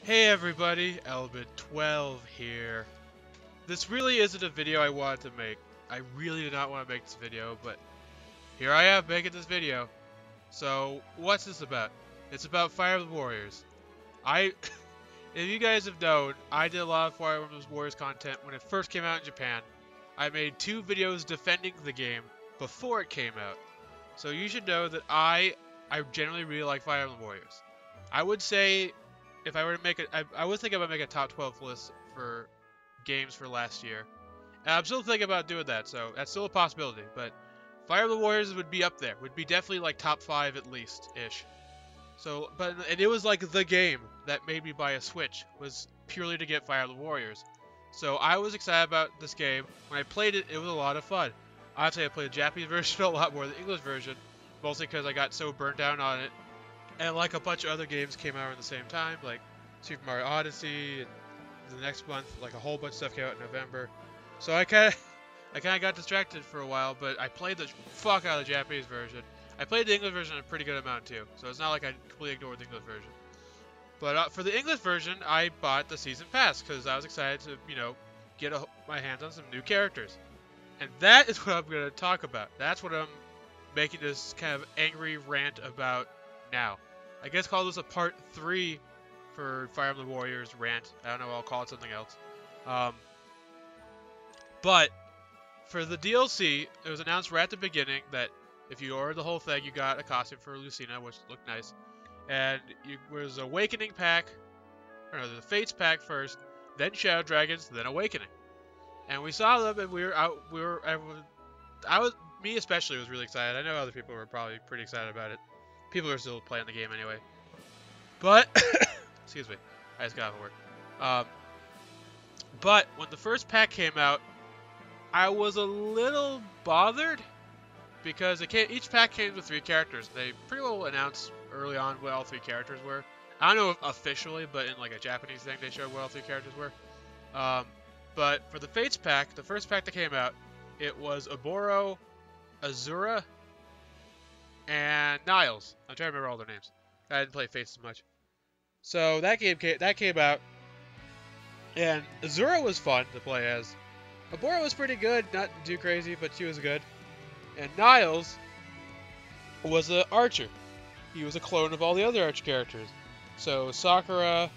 Hey everybody, Elbit12 here. This really isn't a video I wanted to make. I really did not want to make this video, but here I am making this video. So, what's this about? It's about Fire Emblem Warriors. If you guys have known, I did a lot of Fire Emblem Warriors content when it first came out in Japan. I made 2 videos defending the game before it came out. So you should know that I generally really like Fire Emblem Warriors. I would say, if I were to make it, I was thinking about making a top 12 list for games for last year. And I'm still thinking about doing that, so that's still a possibility. But Fire Emblem Warriors would be up there. Would be definitely like top 5 at least-ish. So, and it was like the game that made me buy a Switch, was purely to get Fire Emblem Warriors. So I was excited about this game. When I played it, it was a lot of fun. Honestly, I played the Japanese version a lot more than the English version, mostly because I got so burnt down on it. And like a bunch of other games came out at the same time, like Super Mario Odyssey, and the next month, like a whole bunch of stuff came out in November. So I kind of got distracted for a while, but I played the fuck out of the Japanese version. I played the English version a pretty good amount too, so it's not like I completely ignored the English version. But for the English version, I bought the Season Pass, because I was excited to, get my hands on some new characters. And that is what I'm going to talk about. That's what I'm making this kind of angry rant about now. I guess call this a part 3 for Fire Emblem Warriors rant. I don't know, I'll call it something else. But for the DLC, it was announced right at the beginning that if you ordered the whole thing, you got a costume for Lucina, which looked nice. And was Awakening pack, or no, the Fates pack first, then Shadow Dragons, then Awakening. And we saw them, and me especially was really excited. I know other people were probably pretty excited about it. People are still playing the game anyway. But, excuse me, I just got off of work. But when the first pack came out, I was a little bothered because each pack came with 3 characters. They pretty well announced early on what all 3 characters were. I don't know if officially, but in like a Japanese thing, they showed what all 3 characters were. But for the Fates pack, the first pack that came out, it was Oboro, Azura, and Niles. I'm trying to remember all their names. I didn't play Fates as much. So that came out, and Azura was fun to play as. Oboro was pretty good, not too crazy, but she was good. And Niles was an archer. He was a clone of all the other archer characters. So Sakura,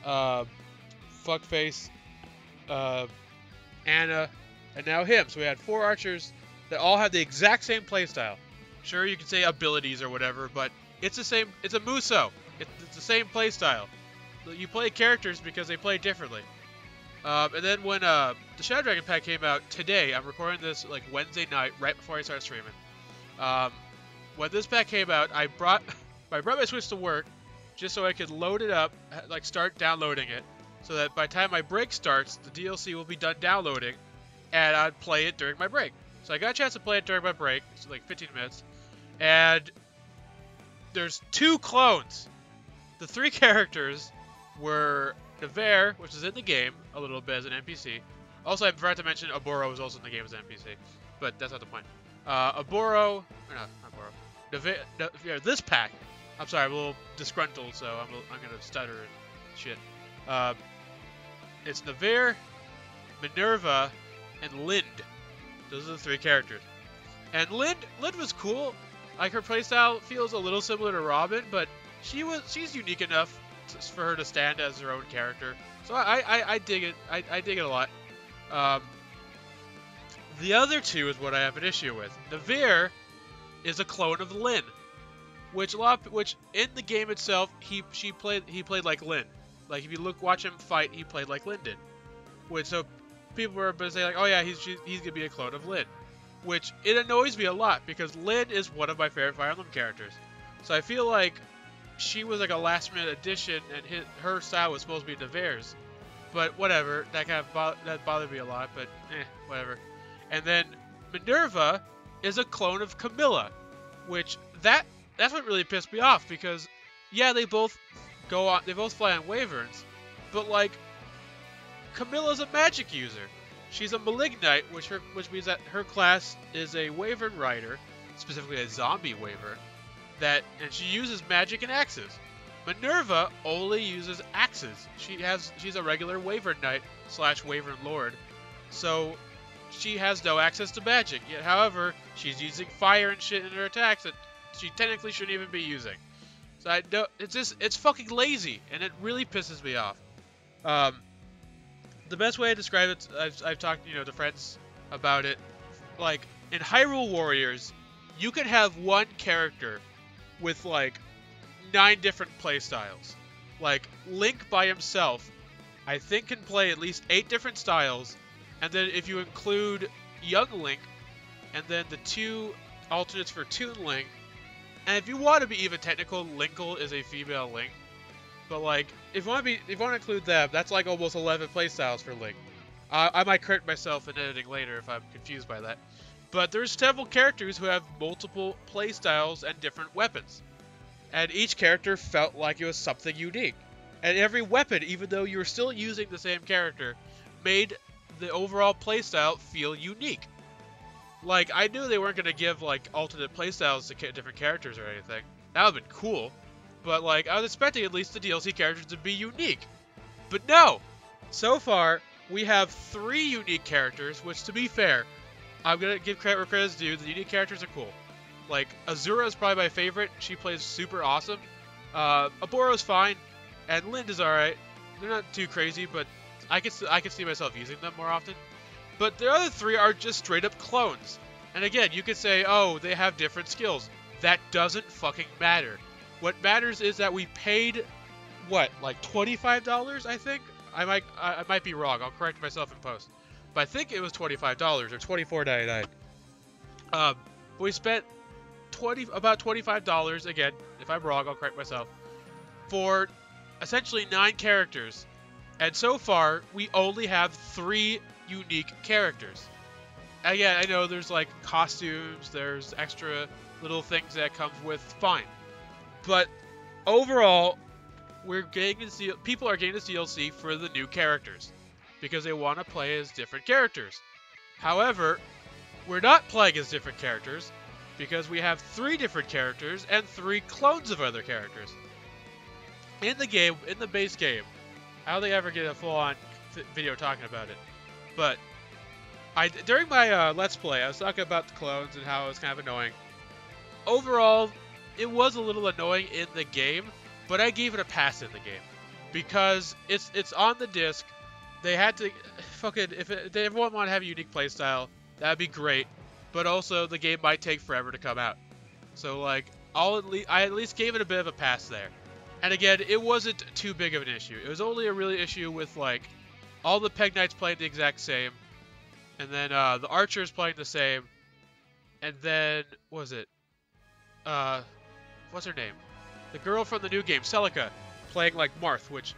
Fuckface, Anna, and now him. So we had 4 archers that all have the exact same playstyle. Sure, you can say abilities or whatever, but it's the same. It's a Muso. It's the same playstyle. You play characters because they play differently. And then when the Shadow Dragon pack came out today, I'm recording this like Wednesday night, right before I start streaming. When this pack came out, I brought my Switch to work just so I could load it up, like start downloading it, so that by the time my break starts, the DLC will be done downloading, and I'd play it during my break. So I got a chance to play it during my break, so like 15 minutes, and there's 2 clones. The 3 characters were Nevere, which is in the game a little bit as an NPC. Also, I forgot to mention Oboro was also in the game as an NPC, but that's not the point. Oboro, or not Oboro. Nevere, this pack. I'm sorry, I'm a little disgruntled, so I'm gonna stutter and shit. It's Nevere, Minerva, and Lind. Those are the 3 characters. And Lind was cool. Like, her playstyle feels a little similar to Robin, but she's unique enough for her to stand as her own character. So I dig it. I dig it a lot. The other 2 is what I have an issue with. Nevere is a clone of Lyn, which in the game itself he played like Lyn. Like, if you watch him fight, he played like Lyn did. Which, so people were going to say like, oh yeah, he's gonna be a clone of Lyn. Which, it annoys me a lot, because Lyn is one of my favorite Fire Emblem characters. So I feel like she was like a last minute addition, and her style was supposed to be Nevere's. But whatever, that bothered me a lot, but whatever. And then Minerva is a clone of Camilla, which that's what really pissed me off, because yeah, they both fly on Wyverns, but like, Camilla's a magic user. She's a Malignite, which means that her class is a Wyvern rider, specifically a zombie Wyvern, and she uses magic and axes. Minerva only uses axes. She's a regular Wyvern Knight / Wyvern Lord, so she has no access to magic. Yet, however, she's using fire and shit in her attacks that she technically shouldn't even be using. So I don't. It's fucking lazy, and it really pisses me off. The best way to describe it, I've talked, to friends about it. Like in Hyrule Warriors, you can have one character with like 9 different playstyles. Like Link by himself, I think can play at least 8 different styles, and then if you include Young Link, and then the 2 alternates for Toon Link, and if you want to be even technical, Linkle is a female Link. But like, if you want to include them, that's like almost 11 playstyles for Link. I might correct myself in editing later if I'm confused by that. But there's several characters who have multiple playstyles and different weapons. And each character felt like it was something unique. And every weapon, even though you were still using the same character, made the overall playstyle feel unique. Like, I knew they weren't going to give, like, alternate playstyles to different characters or anything. That would have been cool. But, like, I was expecting at least the DLC characters to be unique. But no! So far, we have 3 unique characters, which, to be fair, I'm going to give credit where credit's due. The unique characters are cool. Like, Azura is probably my favorite. She plays super awesome. Aboro's fine. And Lind is alright. They're not too crazy, but I can see myself using them more often. But the other 3 are just straight up clones. And again, you could say, oh, they have different skills. That doesn't fucking matter. What matters is that we paid, what, like $25, I think? I might be wrong. I'll correct myself in post. But I think it was $25 or $24.99. But we spent about $25, again, if I'm wrong, I'll correct myself, for essentially 9 characters. And so far, we only have 3 unique characters. Again, I know there's like costumes, there's extra little things that comes with, fine. But overall, people are getting this DLC for the new characters because they want to play as different characters. However, we're not playing as different characters because we have 3 different characters and 3 clones of other characters. In the game, in the base game, I don't think I ever get a full-on video talking about it. But during my Let's Play, I was talking about the clones and how it was kind of annoying. Overall, it was a little annoying in the game, but I gave it a pass in the game because it's on the disc. They had to fucking if everyone want to have a unique playstyle, that'd be great. But also the game might take forever to come out. So like I at least gave it a bit of a pass there. And again, it wasn't too big of an issue. It was only a really issue with like all the Peg Knights playing the exact same, and then the Archers playing the same, and then what was it? What's her name? The girl from the new game, Celica, playing like Marth, which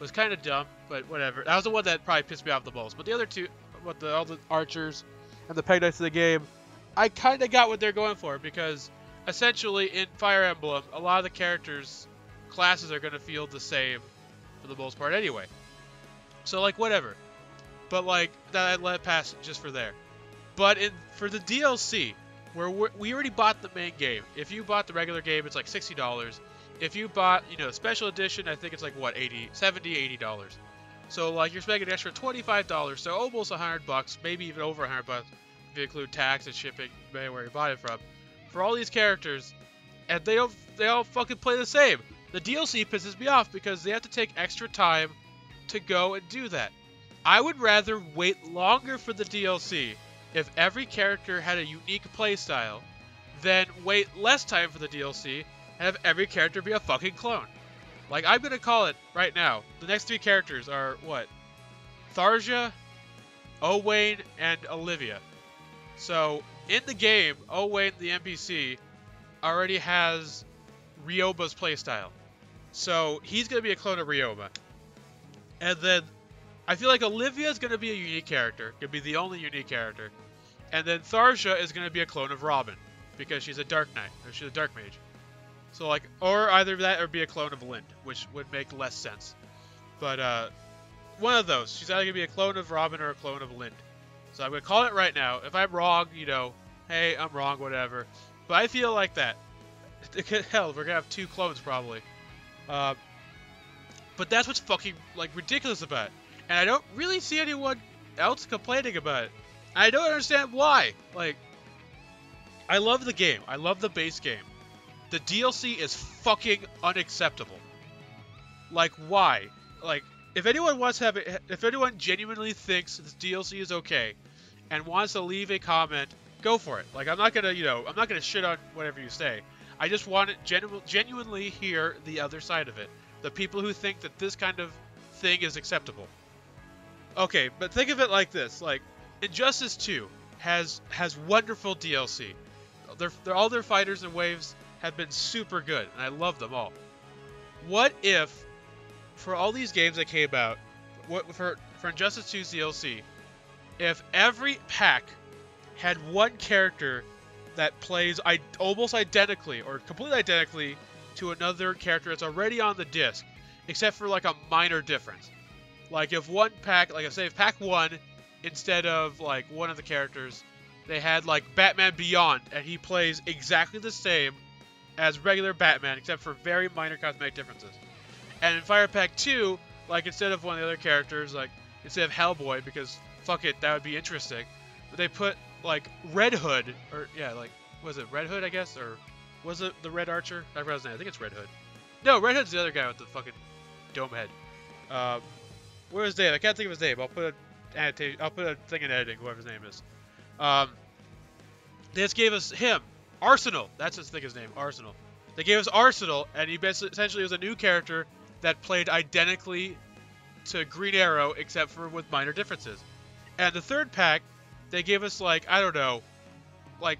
was kind of dumb, but whatever. That was the one that probably pissed me off the most. But the other 2, all the Archers and the Peg Knights of the game, I kind of got what they're going for because essentially in Fire Emblem, a lot of the classes are going to feel the same for the most part anyway. So like whatever. But like that I let it pass just for there. But for the DLC, where we already bought the main game. If you bought the regular game, it's like $60. If you bought, special edition, I think it's like what, $70, $80. So like you're spending an extra $25, so almost $100, maybe even over $100 if you include tax and shipping, depending where you bought it from. For all these characters, and they all fucking play the same. The DLC pisses me off because they have to take extra time to go and do that. I would rather wait longer for the DLC if every character had a unique playstyle than wait less time for the DLC and have every character be a fucking clone. Like, I'm gonna call it right now. The next 3 characters are, what? Tharja, Owain, and Olivia. So, in the game, Owain, the NPC, already has Ryoma's playstyle. So, he's gonna be a clone of Ryoma. And then, I feel like Olivia is gonna be a unique character. Gonna be the only unique character. And then Tharja is gonna be a clone of Robin. Because she's a Dark Knight. Or she's a Dark Mage. So like, or either that or be a clone of Lind, which would make less sense. But one of those. She's either gonna be a clone of Robin or a clone of Lind. So I'm gonna call it right now. If I'm wrong, hey, I'm wrong, whatever. But I feel like that. Hell, we're gonna have 2 clones probably. Um, but that's what's fucking like ridiculous about it. And I don't really see anyone else complaining about it. I don't understand why. Like, I love the game. I love the base game. The DLC is fucking unacceptable. Like, why? Like, if anyone wants to have it, if anyone genuinely thinks this DLC is okay and wants to leave a comment, go for it. Like, I'm not gonna, I'm not gonna shit on whatever you say. I just want to genuinely hear the other side of it. The people who think that this kind of thing is acceptable. Okay, but think of it like this: like, Injustice 2 has wonderful DLC. All their fighters and waves have been super good, and I love them all. What if, for all these games that came out, for Injustice 2's DLC, if every pack had one character that plays almost identically or completely identically to another character that's already on the disc, except for like a minor difference. Like if one pack, like I say, if pack 1, instead of like one of the characters, they had like Batman Beyond, and he plays exactly the same as regular Batman, except for very minor cosmetic differences. And in Fire Pack 2, like instead of one of the other characters, like instead of Hellboy, because fuck it, that would be interesting, but they put like Red Hood, or yeah, like, was it Red Hood, I guess, or was it the Red Archer? I forgot his name. I think it's Red Hood. No, Red Hood's the other guy with the fucking dome head. Where's his name? I can't think of his name. I'll put a thing in editing, whoever his name is. They just gave us him. Arsenal. That's his name. Arsenal. They gave us Arsenal, and he essentially was a new character that played identically to Green Arrow, except for with minor differences. And the third pack, they gave us, like, I don't know, like,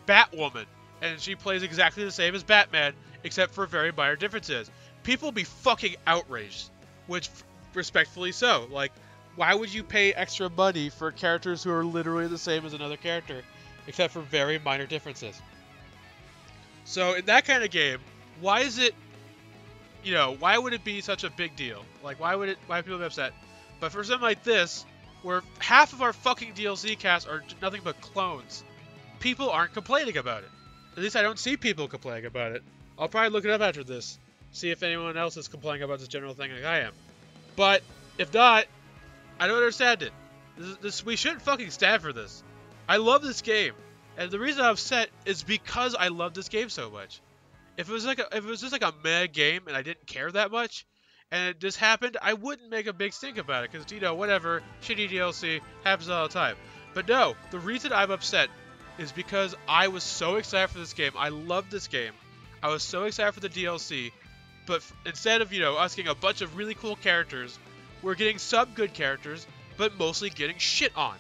Batwoman. And she plays exactly the same as Batman, except for very minor differences. People be fucking outraged. Which, respectfully so. Like, why would you pay extra money for characters who are literally the same as another character, except for very minor differences? So, in that kind of game, why is it, why would it be such a big deal? Like, why would people be upset? But for something like this, where half of our fucking DLC casts are nothing but clones, people aren't complaining about it. At least I don't see people complaining about it. I'll probably look it up after this, see if anyone else is complaining about this general thing like I am. But, if not, I don't understand it. We shouldn't fucking stand for this. I love this game, and the reason I'm upset is because I love this game so much. If it was just like a meh game and I didn't care that much, and it just happened, I wouldn't make a big stink about it, because, whatever, shitty DLC happens all the time. But no, the reason I'm upset is because I was so excited for this game. I loved this game. I was so excited for the DLC, but instead of, us getting a bunch of really cool characters, we're getting some good characters, but mostly getting shit on.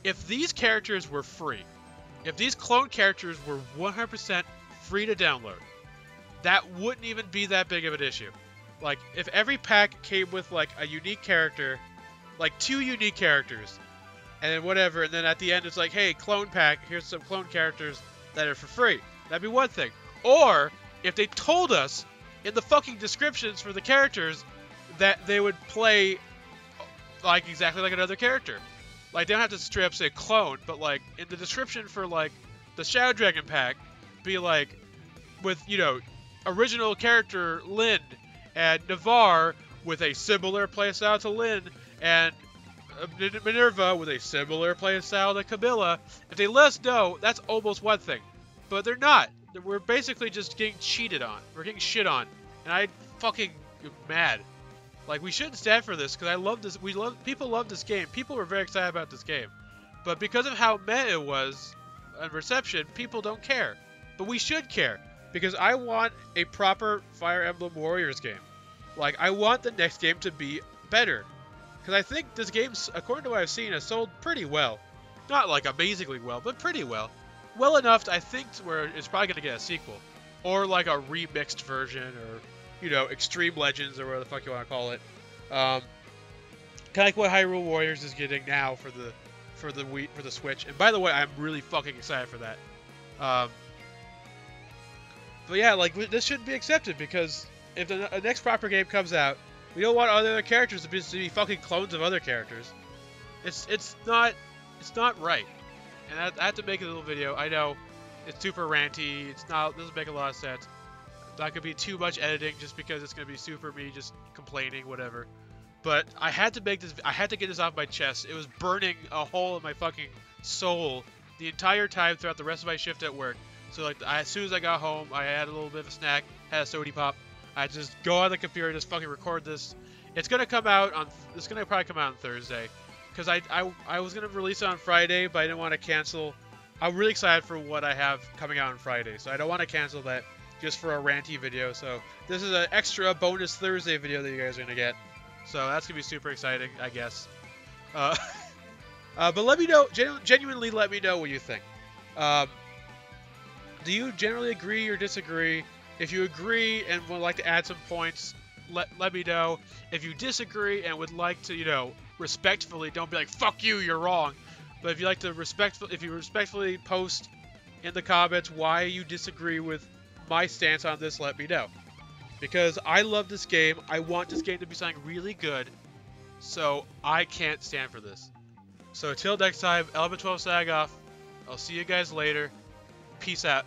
If these characters were free, if these clone characters were 100% free to download, that wouldn't even be that big of an issue. Like, if every pack came with, like, a unique character, like 2 unique characters, and then whatever, and then at the end it's like, hey, clone pack, here's some clone characters that are for free. That'd be one thing. Or, if they told us in the fucking descriptions for the characters that they would play, like, exactly like another character. Like, they don't have to straight up say clone, but, like, in the description for, like, the Shadow Dragon pack, be like, with, original character Lyn, and Navarre with a similar playstyle to Lyn, and Minerva with a similar playstyle to Camilla. If they let us know, that's almost one thing. But they're not. We're basically just getting cheated on. We're getting shit on. And I fucking am mad. Like, we shouldn't stand for this, because I love this. People love this game. People were very excited about this game. But because of how meh it was, and reception, people don't care. But we should care, because I want a proper Fire Emblem Warriors game. Like, I want the next game to be better. Because I think this game, according to what I've seen, has sold pretty well. Not, like, amazingly well, but pretty well. Well enough, I think, where it's probably going to get a sequel. Or, like, a remixed version, or, Extreme Legends, or whatever the fuck you want to call it. Kind of like what Hyrule Warriors is getting now for the Switch. And by the way, I'm really fucking excited for that. But yeah, like, this shouldn't be accepted, because if the next proper game comes out, we don't want other characters to be fucking clones of other characters. It's not right. And I have to make a little video. I know it's super ranty. Doesn't make a lot of sense. That could be too much editing just because it's gonna be super me just complaining, whatever. But I had to make this. I had to get this off my chest. It was burning a hole in my fucking soul the entire time throughout the rest of my shift at work. So like, as soon as I got home, I had a little bit of a snack, had a sody pop. I just go on the computer and just fucking record this. It's gonna come out on. It's gonna probably come out on Thursday, because I was gonna release it on Friday, but I didn't want to cancel. I'm really excited for what I have coming out on Friday, so I don't want to cancel that just for a ranty video. So this is an extra bonus Thursday video that you guys are gonna get. So that's gonna be super exciting, I guess. But let me know, genuinely let me know what you think. Do you generally agree or disagree? If you agree and would like to add some points, let me know. If you disagree and would like to, you know, respectfully, don't be like, fuck you, you're wrong. But if you like to respectfully post in the comments why you disagree with my stance on this, let me know. Because I love this game. I want this game to be something really good. So I can't stand for this. So until next time, Element 12 sag off. I'll see you guys later. Peace out.